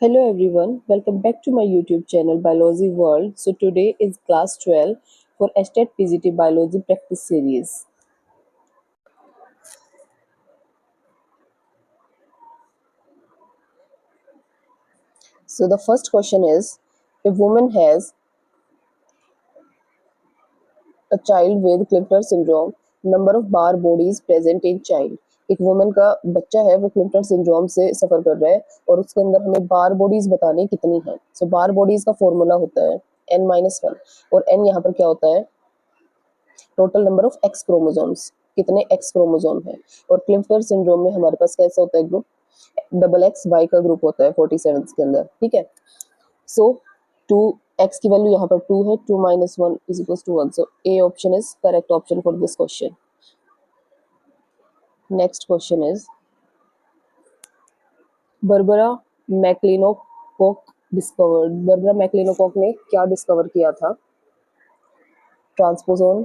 Hello everyone, welcome back to my YouTube channel Biology World. So today is class 12 for STAT PGT Biology practice series. So the first question is, if woman has a child with Klippner syndrome, number of bar bodies present in child. एक women का बच्चा है वो क्लिप्टर syndrome से सफर कर रहा है और उसके अंदर हमें बार बॉडीज बतानी कितनी है। सो बार बॉडीज का फॉर्मूला होता है n-1 और n यहाँ पर क्या होता है, total number of x chromosomes, कितने एक्स क्रोमोसोम है। और क्लिफ्टर सिंड्रोम में हमारे पास कैसा होता है ग्रुप, डबल एक्स वाई का ग्रुप होता है 47 के अंदर, ठीक है। सो टू एक्स की वैल्यू यहाँ पर 2 है, 2 - 1 is equal to 1। So A option is correct option for this question. Next question is, Barbara McClintock discovered. Barbara McClintock ने क्या डिस्कवर किया था? Transposon,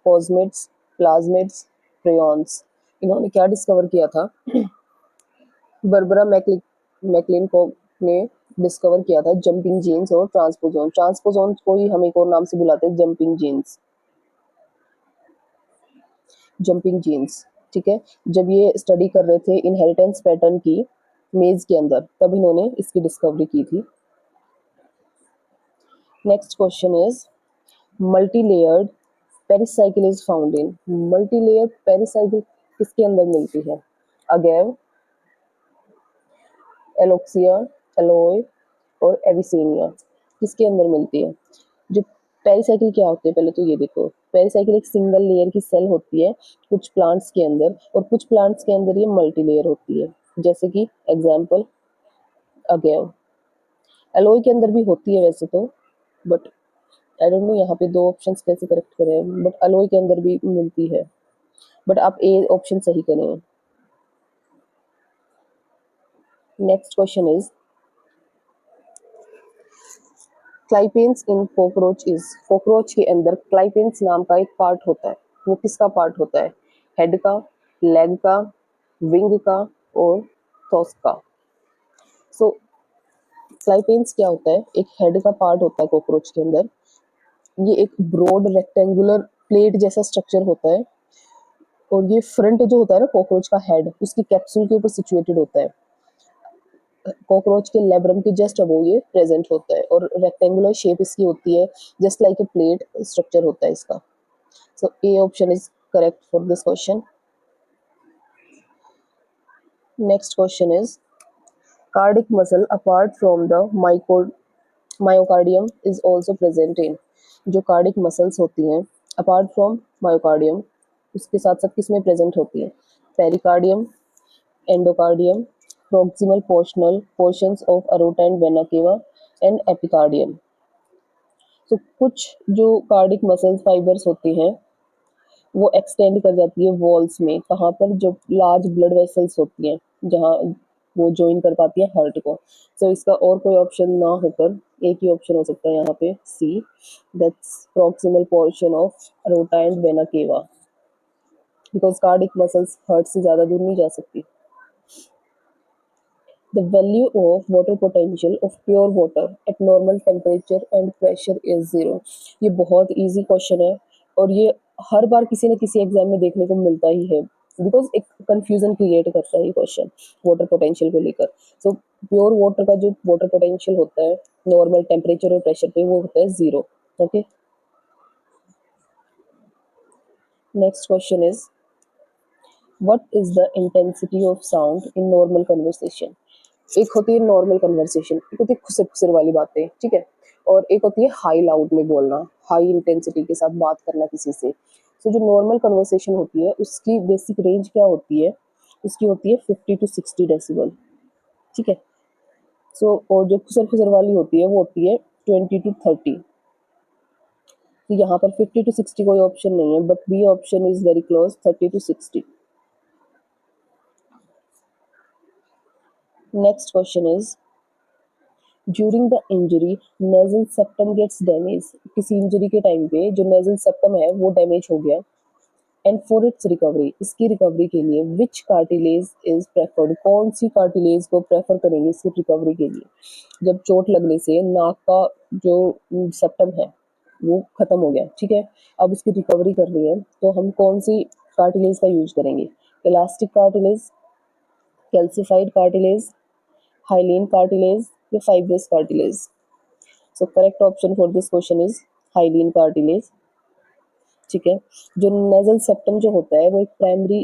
plasmids, plasmids, prions. इन्होंने क्या डिस्कवर किया था? बर्बरा मैक्लिनकॉक ने डिस्कवर किया था जंपिंग जीन्स और ट्रांसपोजोन। ट्रांसपोजोन को ही हम एक और नाम से बुलाते हैं जंपिंग जीन्स, जंपिंग जीन्स, ठीक है। जब ये स्टडी कर रहे थे इनहेरिटेंस पैटर्न की मेज के अंदर, तब इन्होंने इसकी डिस्कवरी की थी। Next question is, multi layered pericycle is found in. Multi layer pericycle किसके अंदर मिलती है? अगेव, एलोक्सिया, एलोय और एविसेनिया, किसके अंदर मिलती है? जो पेरिसाइकिल क्या होते हैं, पहले तो ये देखो, पेरिसाइकिल एक सिंगल लेयर की सेल होती है कुछ प्लांट्स के अंदर, और कुछ प्लांट्स के अंदर ये मल्टी लेयर होती है, जैसे कि एग्जाम्पल अगेव। एलोय के अंदर भी होती है वैसे तो, बट आई डोंट नो यहाँ पे दो ऑप्शंस कैसे करेक्ट करें, बट एलोय के अंदर भी मिलती है, बट आप ए ऑप्शन सही करें। Next question is, clypeus in cockroach is. Cockroach के अंदर क्लाइपेंस नाम का एक पार्ट होता है, वो किसका पार्ट होता है? हेड का, लेग का, विंग का और थोस का। सो क्लाइपेंस क्या होता है? एक हेड का पार्ट होता है कॉकरोच के अंदर। ये एक ब्रॉड रेक्टेंगुलर प्लेट जैसा स्ट्रक्चर होता है, और ये फ्रंट जो होता है ना कॉकरोच का हेड, उसकी कैप्सूल के ऊपर सिचुएटेड होता है। कॉकरोच के लेब्रम के जस्ट अबव ये प्रेजेंट होता है, और रेक्टेंगुलर शेप इसकी होती है, just like a plate structure होता है इसका। So A option is correct for this question. Next question is, cardiac muscle apart from the myocardium is also present in. जो कार्डिक मसल्स होती हैं अपार्ट फ्रॉम मायोकार्डियम, उसके साथ साथ किसमें प्रेजेंट होती है? Pericardium, endocardium, proximal portions of aorta and vena cava and epicardium। तो कुछ जो कार्डिक मसल्स फाइबर्स होती हैं वो एक्सटेंड कर जाती है वॉल्स में, कहाँ पर? जो लार्ज ब्लड वेसल्स होती हैं, जहाँ वो ज्वाइन कर पाती है हार्ट को। सो इसका और कोई ऑप्शन ना होकर एक ही ऑप्शन हो सकता है यहाँ पे, C, that's proximal portion of aorta and vena cava, because cardiac muscles heart से ज़्यादा दूर नहीं जा सकती। The value of water potential of pure water at normal temperature and pressure is 0। ये बहुत इजी क्वेश्चन है, और ये हर बार किसी न किसी एग्जाम में देखने को मिलता ही है, बिकॉज एक कंफ्यूजन क्रिएट करता है ये क्वेश्चन वाटर पोटेंशियल को लेकर। सो प्योर वाटर का जो वाटर पोटेंशियल होता है नॉर्मल टेम्परेचर और प्रेशर पे, वो होता है 0। Okay, next question is, what is the intensity of sound in normal conversation. एक होती है नॉर्मल कन्वर्सेशन, एक होती है खुसर खुसर वाली बातें, ठीक है, और एक होती है हाई लाउड में बोलना, हाई इंटेंसिटी के साथ बात करना किसी से। तो जो नॉर्मल कन्वर्सेशन होती है उसकी बेसिक रेंज क्या होती है? उसकी होती है 50 to 60 डेसिबल, ठीक है। सो और जो खुसर खुसर वाली होती है वो होती है 20 to 30। तो यहाँ पर 50 to 60 कोई ऑप्शन नहीं है, but B option is very close, 30 to 60। Next question is, during the injury nasal septum gets damage. किसी इंजरी के टाइम पे जो नेजल सेप्टम है वो डैमेज हो गया, एंड फॉर इट्स रिकवरी, इसकी रिकवरी के लिए विच कार्टिलेज इज प्रेफर्ड, कौन सी कार्टिलेज को प्रेफर करेंगे इसकी रिकवरी के लिए। जब चोट लगने से नाक का जो सेप्टम है वो खत्म हो गया, ठीक है, अब इसकी रिकवरी करनी है तो हम कौन सी कार्टिलेज का यूज करेंगे, elastic cartilage, calcified cartilage, hyaline cartilage या fibrous cartilage. So correct option for this question is hyaline cartilage, ठीक है। जो नेजल सेप्टम जो होता है वो एक प्राइमरी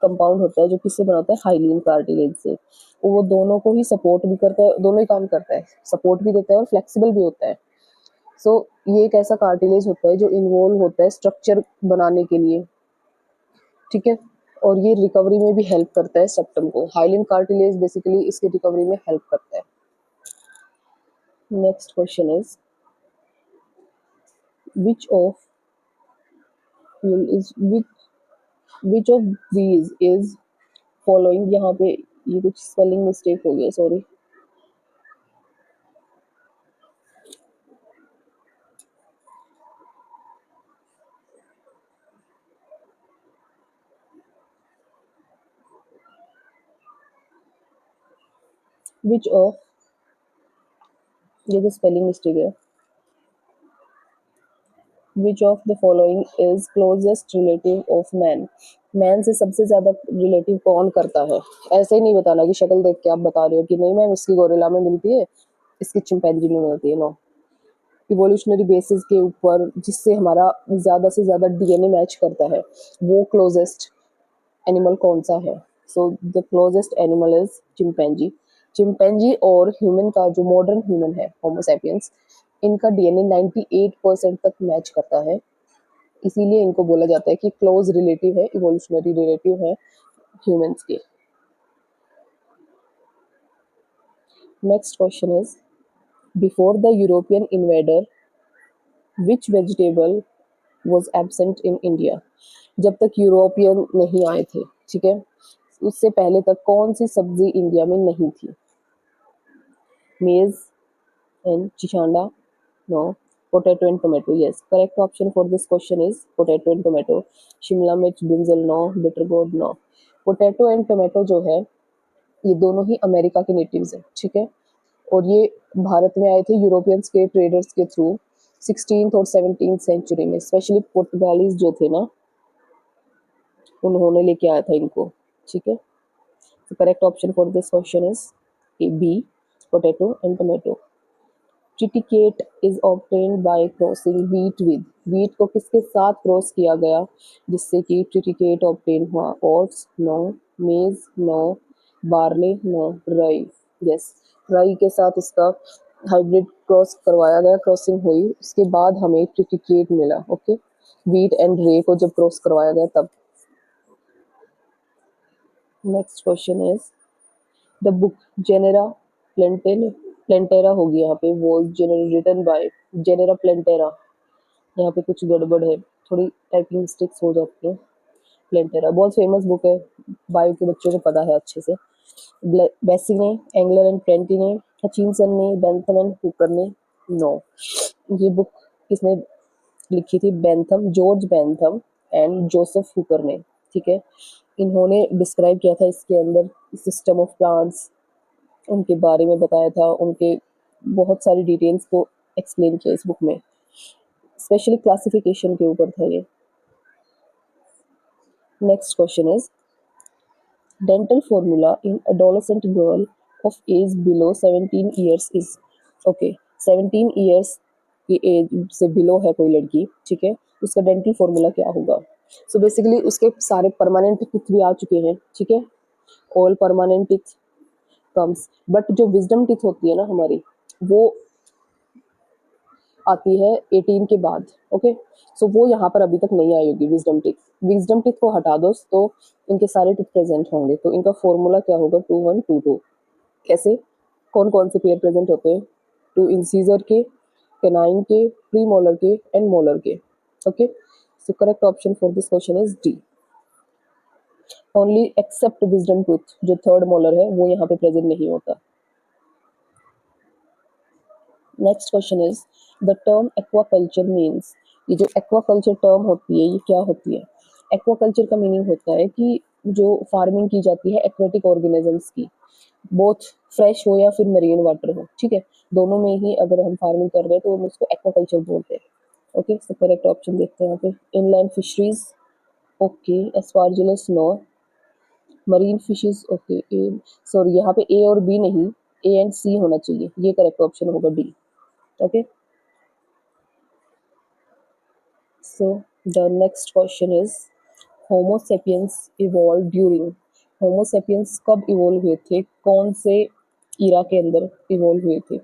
कंपाउंड होता है जो किससे बना होता है, हाइलीन कार्टिलेज से। वो दोनों को ही सपोर्ट भी करता है, दोनों ही काम करता है, सपोर्ट भी देता है और फ्लेक्सिबल भी होता है। सो ये एक ऐसा कार्टिलेज होता है जो इन्वॉल्व होता है स्ट्रक्चर बनाने के लिए, ठीक है, और ये रिकवरी में भी हेल्प करता है सेप्टम को। हाइलिन कार्टिलेज बेसिकली इसकी रिकवरी में हेल्प करता है। Next question is which of is which of these is following, यहाँ पे ये कुछ स्पेलिंग मिस्टेक हो गया, सॉरी। विच ऑफ, ये तो स्पेलिंग मिस्टेक है। Which of the following is closest relative of man, man से सबसे ज्यादा रिलेटिव कौन करता है। ऐसे ही नहीं बताना कि शक्ल देख के आप बता रहे हो कि नहीं मैम इसकी गोरिल्ला में मिलती है, इसकी चिंपैंजी में मिलती है, नो। इवोल्यूशनरी बेसिस के ऊपर जिससे हमारा ज़्यादा से ज़्यादा डीएनए मैच करता है वो क्लोजेस्ट एनिमल कौन सा है। So the closest animal is chimpanzee. Chimpanzee और ह्यूमन का जो मॉडर्न ह्यूमन है होमोसैपियंस, इनका डीएनए 98% तक मैच करता है, इसीलिए इनको बोला जाता है कि क्लोज रिलेटिव है, इवोल्यूशनरी रिलेटिव है ह्यूमंस के। Next question is before the European invader which vegetable was absent in India, जब तक यूरोपियन नहीं आए थे, ठीक है, उससे पहले तक कौन सी सब्जी इंडिया में नहीं थी। मेज एंड चिचांडा, no. Potato and tomato, yes, correct option for this question is potato and tomato. शिमला मिर्च, brinjal, no. Bitter gourd, no. Potato and tomato जो है ये दोनों ही अमेरिका के नेटिव्स हैं, ठीक है, और ये भारत में आए थे यूरोपियंस के ट्रेडर्स के थ्रू 16th और 17th सेंचुरी में, स्पेशली पुर्तगालीज जो थे ना उन्होंने लेके आया था इनको, ठीक है। तो correct option for this question is A B, potato and tomato. Triticale is obtained by crossing wheat with, wheat को किसके साथ क्रॉस किया गया जिससे कि ट्रिटिकेट ऑब्टेन हुआ। Oats, no. Maize, no. Barley, no. Rye, yes, rye के साथ इसका हाइब्रिड क्रॉस करवाया गया, क्रॉसिंग हुई, उसके बाद हमें ट्रिटिकेट मिला, ओके। व्हीट एंड रे को जब क्रॉस करवाया गया तब। Next question is the book Genera Plantarum होगी यहाँ पे, वो रिटन बाय जेनेरा प्लेंटेरा, यहाँ पे कुछ गड़बड़ है, थोड़ी टाइपिंग मिस्टेक्स हो जाती है। प्लेंटेरा बहुत फेमस बुक है, बायो के बच्चों को पता है अच्छे से। बेसी ने, एंगलर एंड प्रेंटी ने, हचिनसन ने, बेंथम एंड हुकर ने, नो। ये बुक किसने लिखी थी, Bentham, George Bentham and Joseph Hooker ने, ठीक है। इन्होंने डिस्क्राइब किया था इसके अंदर सिस्टम ऑफ प्लांट्स, उनके बारे में बताया था, उनके बहुत सारी डिटेल्स को एक्सप्लेन किया इस बुक में, स्पेशली क्लासिफिकेशन के ऊपर था ये। Next question is dental formula in adolescent girl of age below 17 years is, okay, 17 years की एज से बिलो है कोई लड़की, ठीक है, उसका डेंटल फॉर्मूला क्या होगा। सो बेसिकली उसके सारे परमानेंट टिथ भी आ चुके हैं, ठीक है, all permanent teeth comes, but जो विजडम टिथ होती है ना हमारी वो आती है 18 के बाद, ओके। सो वो यहाँ पर अभी तक नहीं आई होगी विजडम टिथ, विजडम टिथ को हटा दो तो इनके सारे टिथ प्रेजेंट होंगे, तो इनका फॉर्मूला क्या होगा 2122। कैसे, कौन कौन से पेयर प्रेजेंट होते हैं, टू इंसीजर के, कैनाइन के, प्री मोलर के एंड मोलर के, okay. So correct option for this question is D, only except wisdom tooth, जो थर्ड मोलर है वो यहाँ पे प्रेजेंट नहीं होता। Next question is the term aquaculture means, ये जो एक्वाकल्चर टर्म होती है ये क्या होती है। एक्वाकल्चर का मीनिंग होता है कि जो फार्मिंग की जाती है एक्वेटिक ऑर्गेनिजम्स की, बोथ फ्रेश हो या फिर मरीन वाटर हो, ठीक है, दोनों में ही अगर हम फार्मिंग कर रहे हैं तो हम उसको एक्वाकल्चर बोलते हैं। ओके, सो करेक्ट ऑप्शन देखते हैं यहाँ पे, inland fisheries, okay, Aspergillus no, marine fishes, okay, A, sorry यहाँ पे ए और बी नहीं, ए एंड सी होना चाहिए, ये करेक्ट ऑप्शन होगा D. Okay, so the next question is Homo sapiens evolve during, Homo sapiens कब इवॉल्व हुए थे, कौन से इरा के अंदर इवॉल्व हुए थे?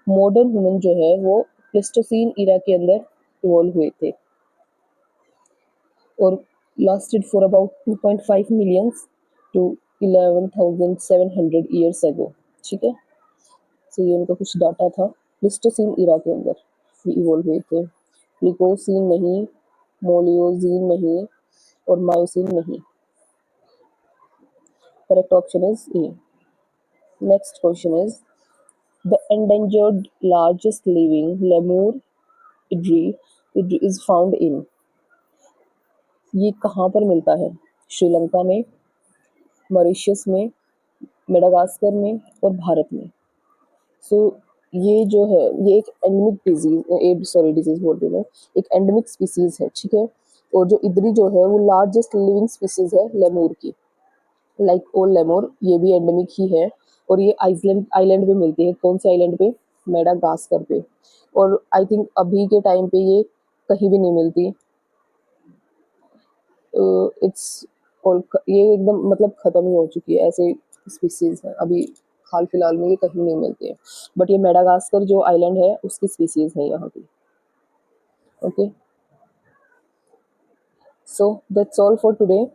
मॉडर्न ह्यूमन जो है वो प्लेस्टोसीन इरा के अंदर इवॉल्व हुए थे और lasted for about 2.5 millions to 11,700 years ago, ठीक है। सो ये उनका कुछ डाटा था, प्लेस्टोसीन इरा के अंदर ये इवॉल्व हुए थे, प्लीकोसीन नहीं, मोलियोजीन नहीं और मायोसीन नहीं। Correct option is a. Next question is the endangered largest living lemur idri is found in, ये कहाँ पर मिलता है? श्रीलंका में, मॉरिशस में, मेडागास्कर में और भारत में। सो ये जो है ये एक एंडेमिक डिजीज, सॉरी डिजीज बोल रही हूँ मैं, एक एंडेमिक स्पीसीज है, ठीक है। और जो इदरी जो है वो लार्जेस्ट लिविंग स्पीसीज है लेमूर की, लाइक ओ लेमोर, ये भी एंडेमिक ही है और ये आइसलैंड आइलैंड पे मिलती है, कौन से आइलैंड पे? मेडागास्कर पे। और आई थिंक अभी के टाइम पे ये कहीं भी नहीं मिलती, इट्स ये एकदम मतलब खत्म ही हो चुकी है, ऐसे स्पीसीज है अभी हाल फिलहाल में ये कहीं नहीं मिलती है, बट ये मेडागास्कर जो आइलैंड है उसकी स्पीसीज है यहाँ की। Okay, so that's all for today.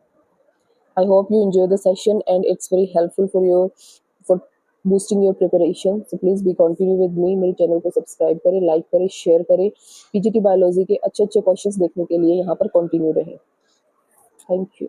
I hope you enjoy the session and it's very helpful for your for boosting your preparation. So please be continue with me. मेरे channel को subscribe करें, like करें, share करें, PGT biology के अच्छे अच्छे questions देखने के लिए यहाँ पर कंटिन्यू रहें। Thank you.